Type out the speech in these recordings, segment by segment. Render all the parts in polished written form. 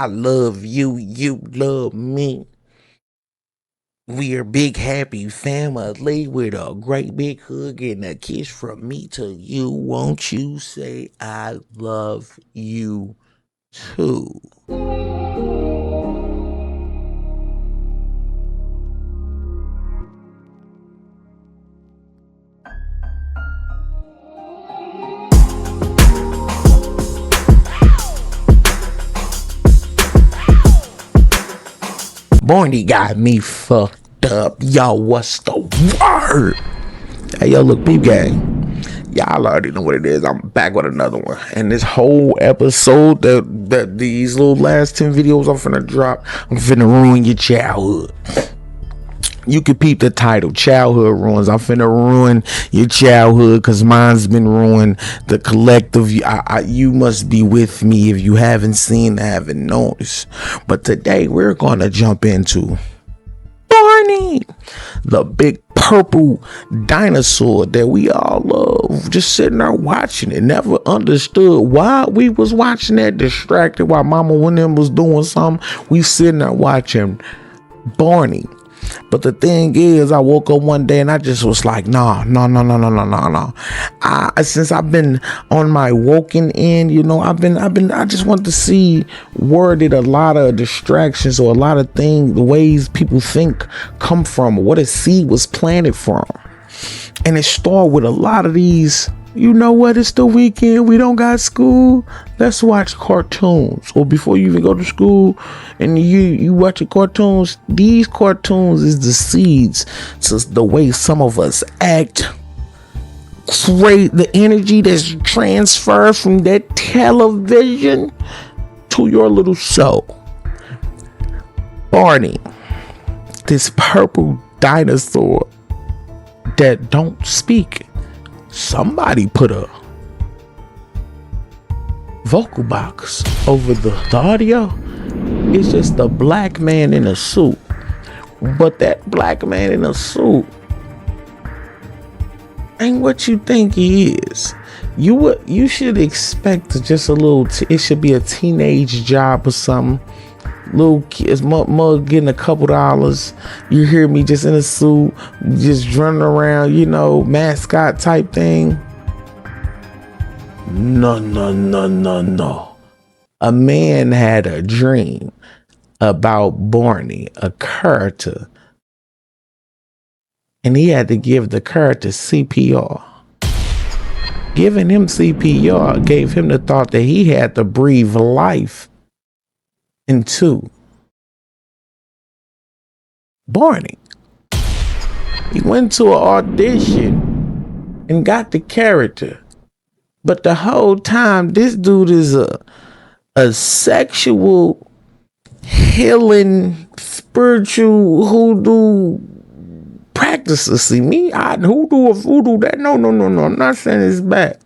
I love you, you love me. We are big happy family with a great big hug and a kiss from me to you. Won't you say I love you too? Barney got me fucked up. Yo, what's the word? Hey, yo, look, peep gang. Y'all already know what it is. I'm back with another one. And this whole episode, that these little last 10 videos I'm finna drop, I'm finna ruin your childhood. You can peep the title, Childhood Ruins. I'm finna ruin your childhood because mine's been ruined. The collective, you must be with me if you haven't seen, haven't noticed. But today we're gonna jump into Barney, the big purple dinosaur that we all love. Just sitting there watching it. Never understood why we was watching that, distracted while mama when them was doing something. We sitting there watching Barney. But the thing is, I woke up one day and I just was like, no. Since I've been on my woken end, I just want to see where did a lot of distractions or a lot of things, the ways people think come from, what a seed was planted from. And it started with a lot of these, you know what, it's the weekend, we don't got school, let's watch cartoons. Or before you even go to school and you watch cartoons, these cartoons is the seeds to the way some of us act, create the energy that's transferred from that television to your little soul. Barney, this purple dinosaur that don't speak. Somebody put a vocal box over the audio. It's just a black man in a suit. But that black man in a suit ain't what you think he is. You should expect just a little, it should be a teenage job or something. Little kids, mug getting a couple dollars. You hear me just in a suit, just running around, mascot type thing. No. A man had a dream about Barney, a character, and he had to give the character CPR. Giving him CPR gave him the thought that he had to breathe life into Barney. He went to an audition and got the character, but the whole time this dude is a sexual healing spiritual hoodoo practicer. See me, I hoodoo or voodoo, that no, I'm not saying it's bad,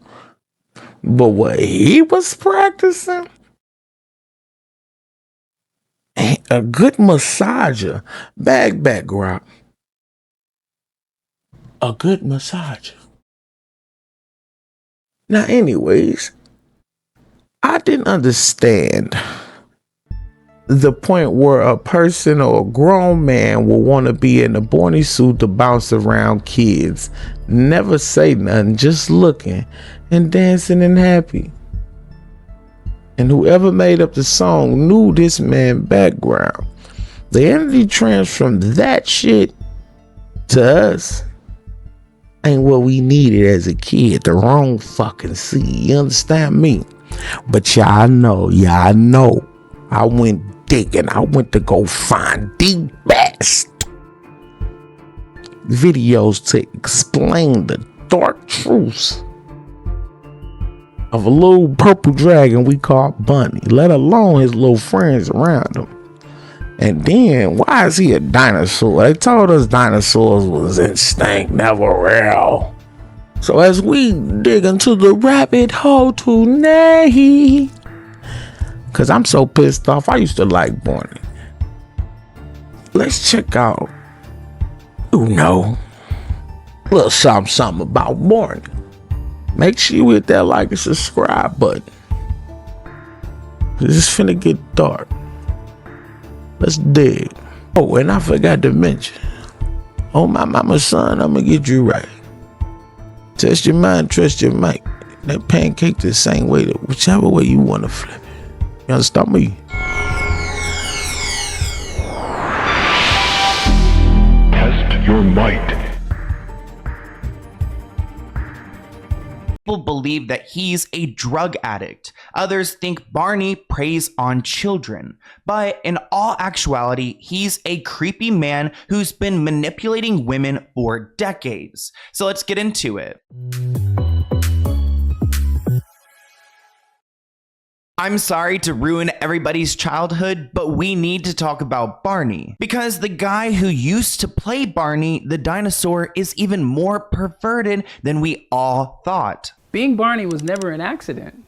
but what he was practicing, a good massager, back grok, a good massager. Now, anyways, I didn't understand the point where a person or a grown man will want to be in a Barney suit to bounce around kids, never say nothing, just looking and dancing and happy. And whoever made up the song knew this man's background. The energy transfer from that shit to us ain't what we needed as a kid. The wrong fucking seed. You understand me? But y'all know. I went digging. I went to go find the best videos to explain the dark truths of a little purple dragon we call Bunny, let alone his little friends around him. And then, why is he a dinosaur? They told us dinosaurs was extinct, never real. So as we dig into the rabbit hole tonight, because I'm so pissed off, I used to like Barney. Let's check out, a little something about Barney. Make sure you hit that like and subscribe button. This is finna get dark. Let's dig. Oh, and I forgot to mention, oh my mama's son, I'ma get you right. Test your mind, trust your mic. That pancake the same way, whichever way you wanna flip it. You understand me? Test your might. People believe that he's a drug addict. Others think Barney preys on children. But in all actuality, he's a creepy man who's been manipulating women for decades. So let's get into it. I'm sorry to ruin everybody's childhood, but we need to talk about Barney. Because the guy who used to play Barney the dinosaur is even more perverted than we all thought. Being Barney was never an accident.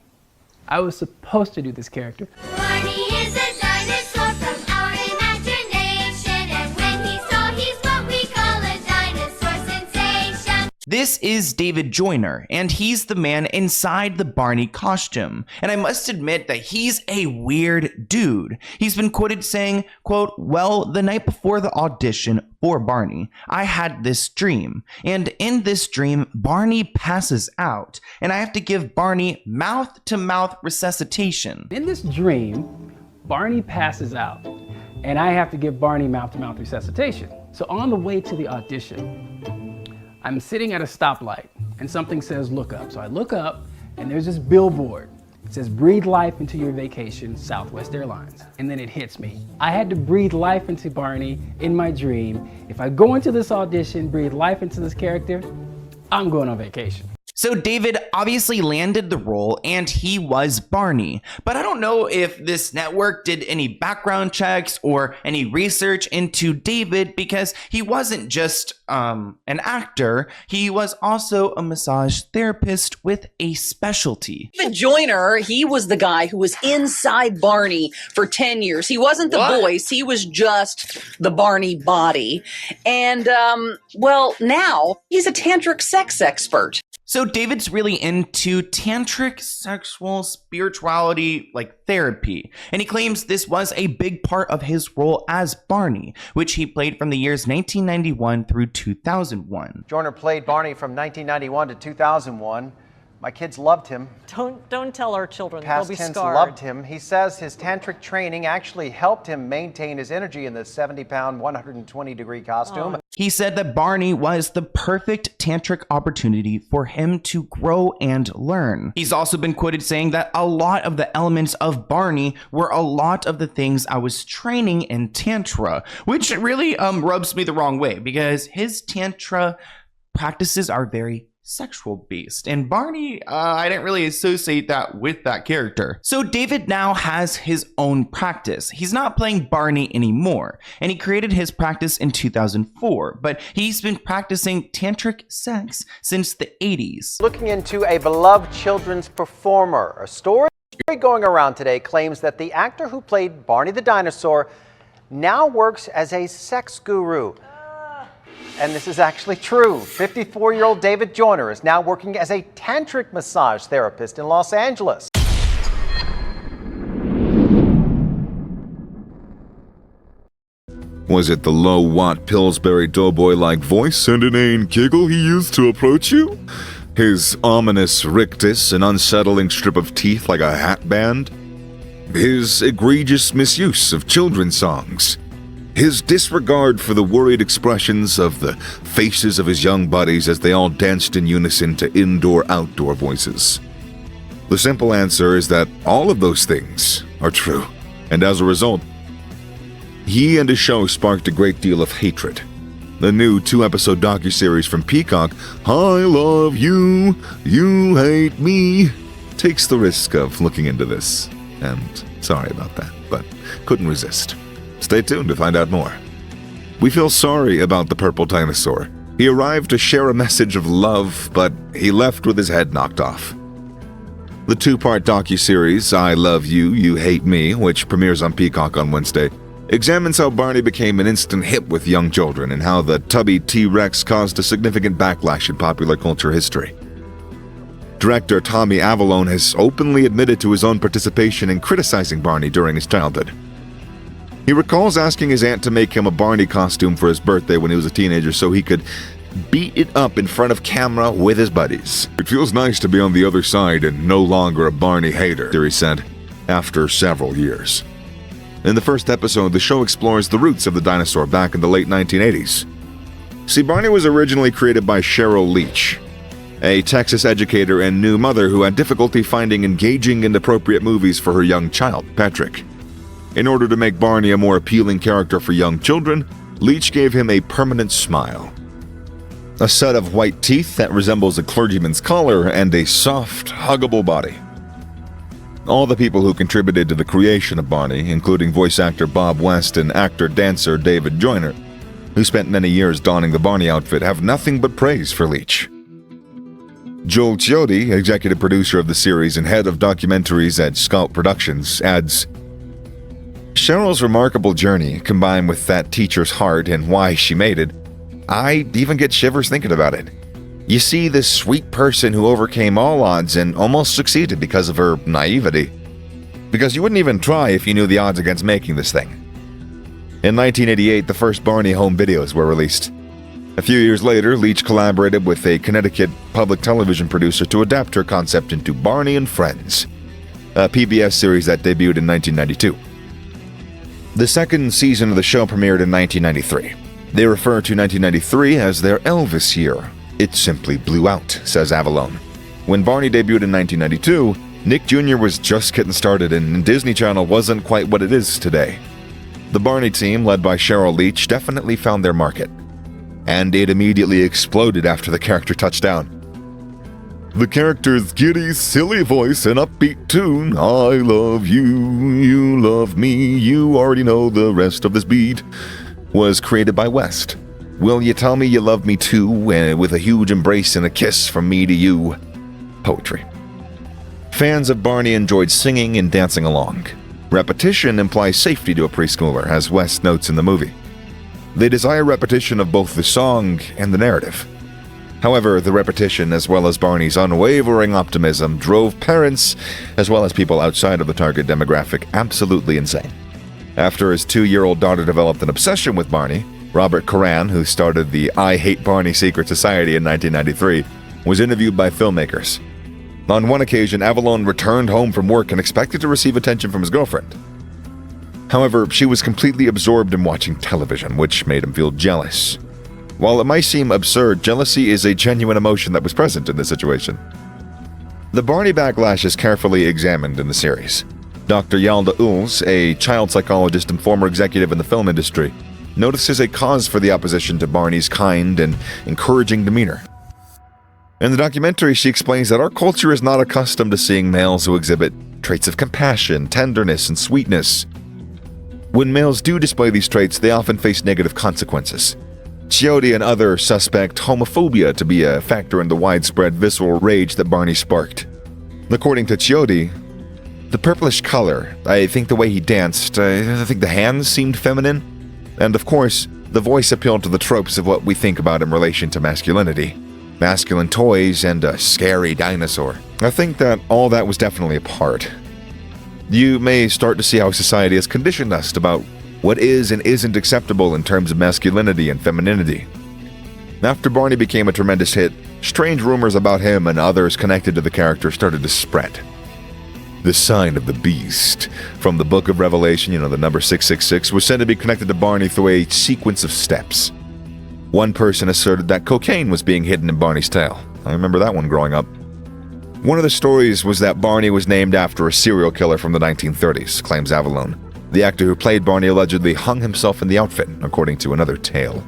I was supposed to do this character. Barney is a dinosaur from our imagination, and when he's tall, he's what we call a dinosaur sensation. This is David Joyner, and he's the man inside the Barney costume. And I must admit that he's a weird dude. He's been quoted saying, quote, "Well, the night before the audition for Barney, I had this dream. And in this dream, Barney passes out, and I have to give Barney mouth-to-mouth resuscitation." In this dream, Barney passes out, and I have to give Barney mouth-to-mouth resuscitation. So on the way to the audition, I'm sitting at a stoplight, and something says, "Look up." So I look up, and there's this billboard. It says, "Breathe life into your vacation, Southwest Airlines." And then it hits me. I had to breathe life into Barney in my dream. If I go into this audition, breathe life into this character, I'm going on vacation. So David obviously landed the role, and he was Barney. But I don't know if this network did any background checks or any research into David, because he wasn't just an actor. He was also a massage therapist with a specialty. David Joyner, he was the guy who was inside Barney for 10 years. He wasn't the voice, he was just the Barney body. And, well, now he's a tantric sex expert. So David's really into tantric sexual spirituality, like therapy, and he claims this was a big part of his role as Barney, which he played from the years 1991 through 2001. Joyner played Barney from 1991 to 2001. My kids loved him. Don't tell our children. Past They'll be tense scarred. loved him. He says his tantric training actually helped him maintain his energy in the 70-pound, 120-degree costume. He said that Barney was the perfect tantric opportunity for him to grow and learn. He's also been quoted saying that a lot of the elements of Barney were a lot of the things I was training in Tantra, which really rubs me the wrong way, because his Tantra practices are very sexual based, and Barney, I didn't really associate that with that character. So David now has his own practice. He's not playing Barney anymore, and he created his practice in 2004, but he's been practicing tantric sex since the 80s. Looking into a beloved children's performer. A story going around today claims that the actor who played Barney the dinosaur now works as a sex guru. And this is actually true. 54-year-old David Joyner is now working as a tantric massage therapist in Los Angeles. Was it the low-watt Pillsbury Doughboy-like voice and inane giggle he used to approach you? His ominous rictus, an unsettling strip of teeth like a hat band? His egregious misuse of children's songs? His disregard for the worried expressions of the faces of his young buddies as they all danced in unison to indoor-outdoor voices? The simple answer is that all of those things are true, and as a result, he and his show sparked a great deal of hatred. The new 2-episode docuseries from Peacock, I Love You, You Hate Me, takes the risk of looking into this. And sorry about that, but couldn't resist. Stay tuned to find out more. We feel sorry about the purple dinosaur. He arrived to share a message of love, but he left with his head knocked off. The 2-part docuseries, I Love You, You Hate Me, which premieres on Peacock on Wednesday, examines how Barney became an instant hit with young children and how the tubby T-Rex caused a significant backlash in popular culture history. Director Tommy Avalone has openly admitted to his own participation in criticizing Barney during his childhood. He recalls asking his aunt to make him a Barney costume for his birthday when he was a teenager so he could beat it up in front of camera with his buddies. It feels nice to be on the other side and no longer a Barney hater, he said, after several years. In the first episode, the show explores the roots of the dinosaur back in the late 1980s. See, Barney was originally created by Cheryl Leach, a Texas educator and new mother who had difficulty finding engaging and appropriate movies for her young child, Patrick. In order to make Barney a more appealing character for young children, Leach gave him a permanent smile, a set of white teeth that resembles a clergyman's collar, and a soft, huggable body. All the people who contributed to the creation of Barney, including voice actor Bob West and actor-dancer David Joyner, who spent many years donning the Barney outfit, have nothing but praise for Leach. Joel Chiotti, executive producer of the series and head of documentaries at Scout Productions, adds, Cheryl's remarkable journey, combined with that teacher's heart and why she made it, I even get shivers thinking about it. You see this sweet person who overcame all odds and almost succeeded because of her naivety. Because you wouldn't even try if you knew the odds against making this thing. In 1988, the first Barney home videos were released. A few years later, Leach collaborated with a Connecticut public television producer to adapt her concept into Barney and Friends, a PBS series that debuted in 1992. The second season of the show premiered in 1993. They refer to 1993 as their Elvis year. It simply blew out, says Avalon. When Barney debuted in 1992, Nick Jr. was just getting started and Disney Channel wasn't quite what it is today. The Barney team, led by Cheryl Leach, definitely found their market. And it immediately exploded after the character touched down. The character's giddy, silly voice and upbeat tune, I love you, you love me, you already know the rest of this beat, was created by West. Will you tell me you love me too, with a huge embrace and a kiss from me to you? Poetry. Fans of Barney enjoyed singing and dancing along. Repetition implies safety to a preschooler, as West notes in the movie. They desire repetition of both the song and the narrative. However, the repetition, as well as Barney's unwavering optimism, drove parents, as well as people outside of the target demographic, absolutely insane. After his 2-year-old daughter developed an obsession with Barney, Robert Coran, who started the I Hate Barney Secret Society in 1993, was interviewed by filmmakers. On one occasion, Avalon returned home from work and expected to receive attention from his girlfriend. However, she was completely absorbed in watching television, which made him feel jealous. While it might seem absurd, jealousy is a genuine emotion that was present in this situation. The Barney backlash is carefully examined in the series. Dr. Yalda Uls, a child psychologist and former executive in the film industry, notices a cause for the opposition to Barney's kind and encouraging demeanor. In the documentary, she explains that our culture is not accustomed to seeing males who exhibit traits of compassion, tenderness, and sweetness. When males do display these traits, they often face negative consequences. Chiotti and others suspect homophobia to be a factor in the widespread visceral rage that Barney sparked. According to Chiotti, the purplish color, I think the way he danced, I think the hands seemed feminine, and of course, the voice appealed to the tropes of what we think about in relation to masculinity. Masculine toys and a scary dinosaur. I think that all that was definitely a part. You may start to see how society has conditioned us about what is and isn't acceptable in terms of masculinity and femininity. After Barney became a tremendous hit, strange rumors about him and others connected to the character started to spread. The sign of the beast from the Book of Revelation, the number 666, was said to be connected to Barney through a sequence of steps. One person asserted that cocaine was being hidden in Barney's tail. I remember that one growing up. One of the stories was that Barney was named after a serial killer from the 1930s, claims Avalon. The actor who played Barney allegedly hung himself in the outfit, according to another tale.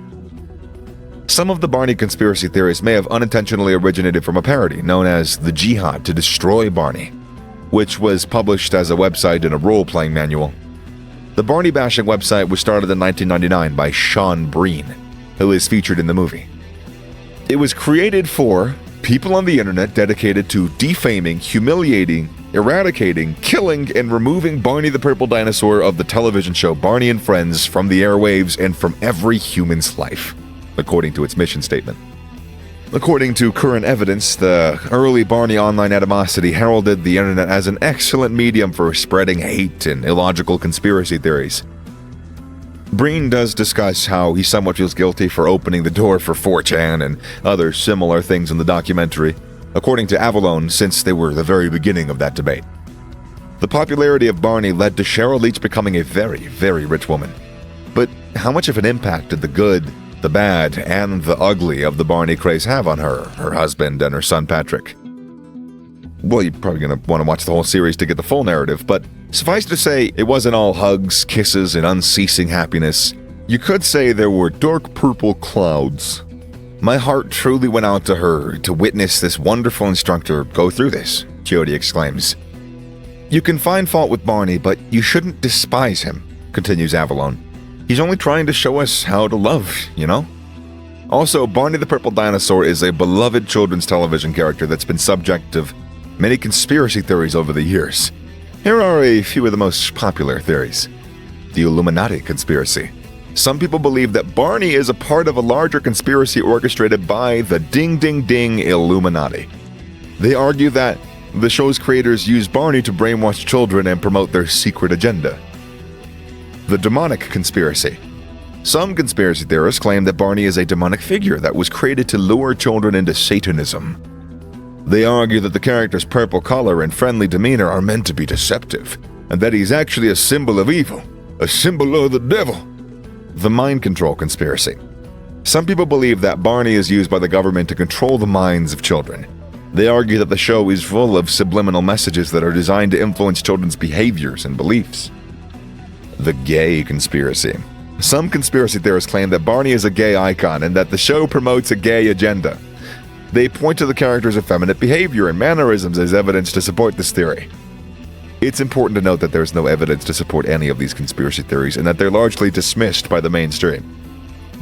Some of the Barney conspiracy theories may have unintentionally originated from a parody known as The Jihad to Destroy Barney, which was published as a website and a role-playing manual. The Barney bashing website was started in 1999 by Sean Breen, who is featured in the movie. It was created for people on the internet dedicated to defaming, humiliating, eradicating, killing, and removing Barney the Purple Dinosaur of the television show Barney and Friends from the airwaves and from every human's life, according to its mission statement. According to current evidence, the early Barney online animosity heralded the internet as an excellent medium for spreading hate and illogical conspiracy theories. Breen does discuss how he somewhat feels guilty for opening the door for 4chan and other similar things in the documentary, according to Avalon, since they were the very beginning of that debate. The popularity of Barney led to Cheryl Leach becoming a very, very rich woman. But how much of an impact did the good, the bad, and the ugly of the Barney craze have on her, her husband, and her son Patrick? Well, you're probably going to want to watch the whole series to get the full narrative, but suffice to say, it wasn't all hugs, kisses, and unceasing happiness. You could say there were dark purple clouds. My heart truly went out to her to witness this wonderful instructor go through this, Jody exclaims. You can find fault with Barney, but you shouldn't despise him, continues Avalon. He's only trying to show us how to love, you know? Also, Barney the Purple Dinosaur is a beloved children's television character that's been subject of many conspiracy theories over the years. Here are a few of the most popular theories. The Illuminati conspiracy. Some people believe that Barney is a part of a larger conspiracy orchestrated by the Ding Ding Ding Illuminati. They argue that the show's creators use Barney to brainwash children and promote their secret agenda. The demonic conspiracy. Some conspiracy theorists claim that Barney is a demonic figure that was created to lure children into Satanism. They argue that the character's purple color and friendly demeanor are meant to be deceptive, and that he's actually a symbol of evil, a symbol of the devil. The mind control conspiracy. Some people believe that Barney is used by the government to control the minds of children. They argue that the show is full of subliminal messages that are designed to influence children's behaviors and beliefs. The gay conspiracy. Some conspiracy theorists claim that Barney is a gay icon and that the show promotes a gay agenda. They point to the character's effeminate behavior and mannerisms as evidence to support this theory. It's important to note that there's no evidence to support any of these conspiracy theories and that they're largely dismissed by the mainstream.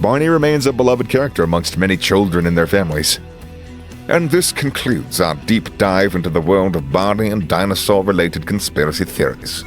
Barney remains a beloved character amongst many children and their families. And this concludes our deep dive into the world of Barney and dinosaur-related conspiracy theories.